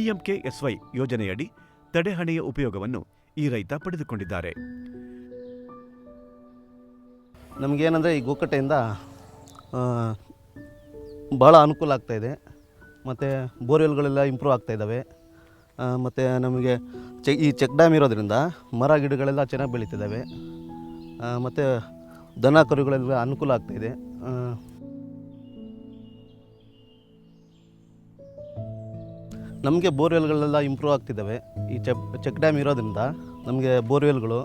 PMKSY ಯೋಜನೆಯಡಿ ತಡೆಹಣೆಯ ಉಪಯೋಗವನ್ನು ಈ ರೈತ ಪಡೆದುಕೊಂಡಿದ್ದಾರೆ. ನಮಗೇನೆಂದರೆ ಈ ಗೋಕಟ್ಟೆಯಿಂದ ಭಾಳ ಅನುಕೂಲ ಆಗ್ತಾಯಿದೆ. ಮತ್ತು ಬೋರ್ವೆಲ್ಗಳೆಲ್ಲ ಇಂಪ್ರೂವ್ ಆಗ್ತಾಯಿದ್ದಾವೆ. ಮತ್ತು ನಮಗೆ ಈ ಚೆಕ್ ಡ್ಯಾಮ್ ಇರೋದ್ರಿಂದ ಮರ ಗಿಡಗಳೆಲ್ಲ ಚೆನ್ನಾಗಿ ಬೆಳೀತಿದ್ದಾವೆ. ಮತ್ತು ದನ ಕರುಗಳೆಲ್ಲ ಅನುಕೂಲ ಆಗ್ತಾಯಿದೆ. ನಮಗೆ ಬೋರ್ವೆಲ್ಗಳೆಲ್ಲ ಇಂಪ್ರೂವ್ ಆಗ್ತಿದ್ದಾವೆ. ಈ ಚೆಕ್ ಡ್ಯಾಮ್ ಇರೋದ್ರಿಂದ ನಮಗೆ ಬೋರ್ವೆಲ್ಗಳು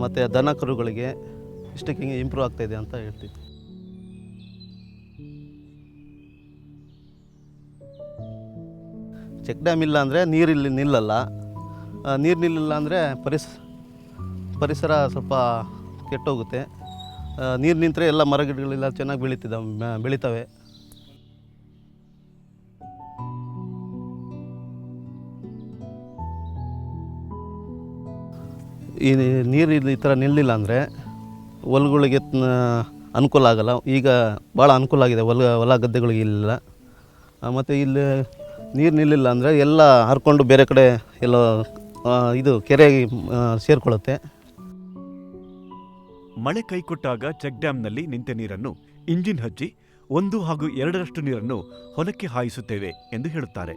ಮತ್ತು ದನ ಕರುಗಳಿಗೆ ಇಷ್ಟಕ್ಕೆ ಇಂಪ್ರೂವ್ ಆಗ್ತಾಯಿದೆ ಅಂತ ಹೇಳ್ತೀವಿ. ಚೆಕ್ ಡ್ಯಾಮ್ ಇಲ್ಲ ಅಂದರೆ ನೀರಿಲ್ಲಿ ನಿಲ್ಲಲ್ಲ. ನೀರು ನಿಲ್ಲಿಲ್ಲ ಅಂದರೆ ಪರಿಸರ ಸ್ವಲ್ಪ ಕೆಟ್ಟೋಗುತ್ತೆ. ನೀರು ನಿಂತರೆ ಎಲ್ಲ ಮರಗಿಡಗಳೆಲ್ಲ ಚೆನ್ನಾಗಿ ಬೆಳೀತವೆ. ಈ ನೀರು ಈ ಥರ ನಿಲ್ಲಿಲ್ಲ ಅಂದರೆ ಹೊಲಗಳಿಗೆ ಅನುಕೂಲ ಆಗಲ್ಲ. ಈಗ ಭಾಳ ಅನುಕೂಲ ಆಗಿದೆ ಹೊಲ ಗದ್ದೆಗಳಿಗೆ ಇಲ್ಲ. ಮತ್ತು ಇಲ್ಲಿ ನೀರು ನಿಲ್ಲಿಲ್ಲ ಅಂದರೆ ಎಲ್ಲ ಹರ್ಕೊಂಡು ಬೇರೆ ಕಡೆ ಎಲ್ಲ ಇದು ಕೆರೆಗೆ ಸೇರಿಕೊಳ್ಳುತ್ತೆ. ಮಳೆ ಕೈಕೊಟ್ಟಾಗ ಚೆಕ್ ಡ್ಯಾಂನಲ್ಲಿ ನಿಂತ ನೀರನ್ನು ಇಂಜಿನ್ ಹಚ್ಚಿ 1 ಹಾಗೂ 2ರಷ್ಟು ನೀರನ್ನು ಹೊಲಕ್ಕೆ ಹಾಯಿಸುತ್ತೇವೆ ಎಂದು ಹೇಳುತ್ತಾರೆ.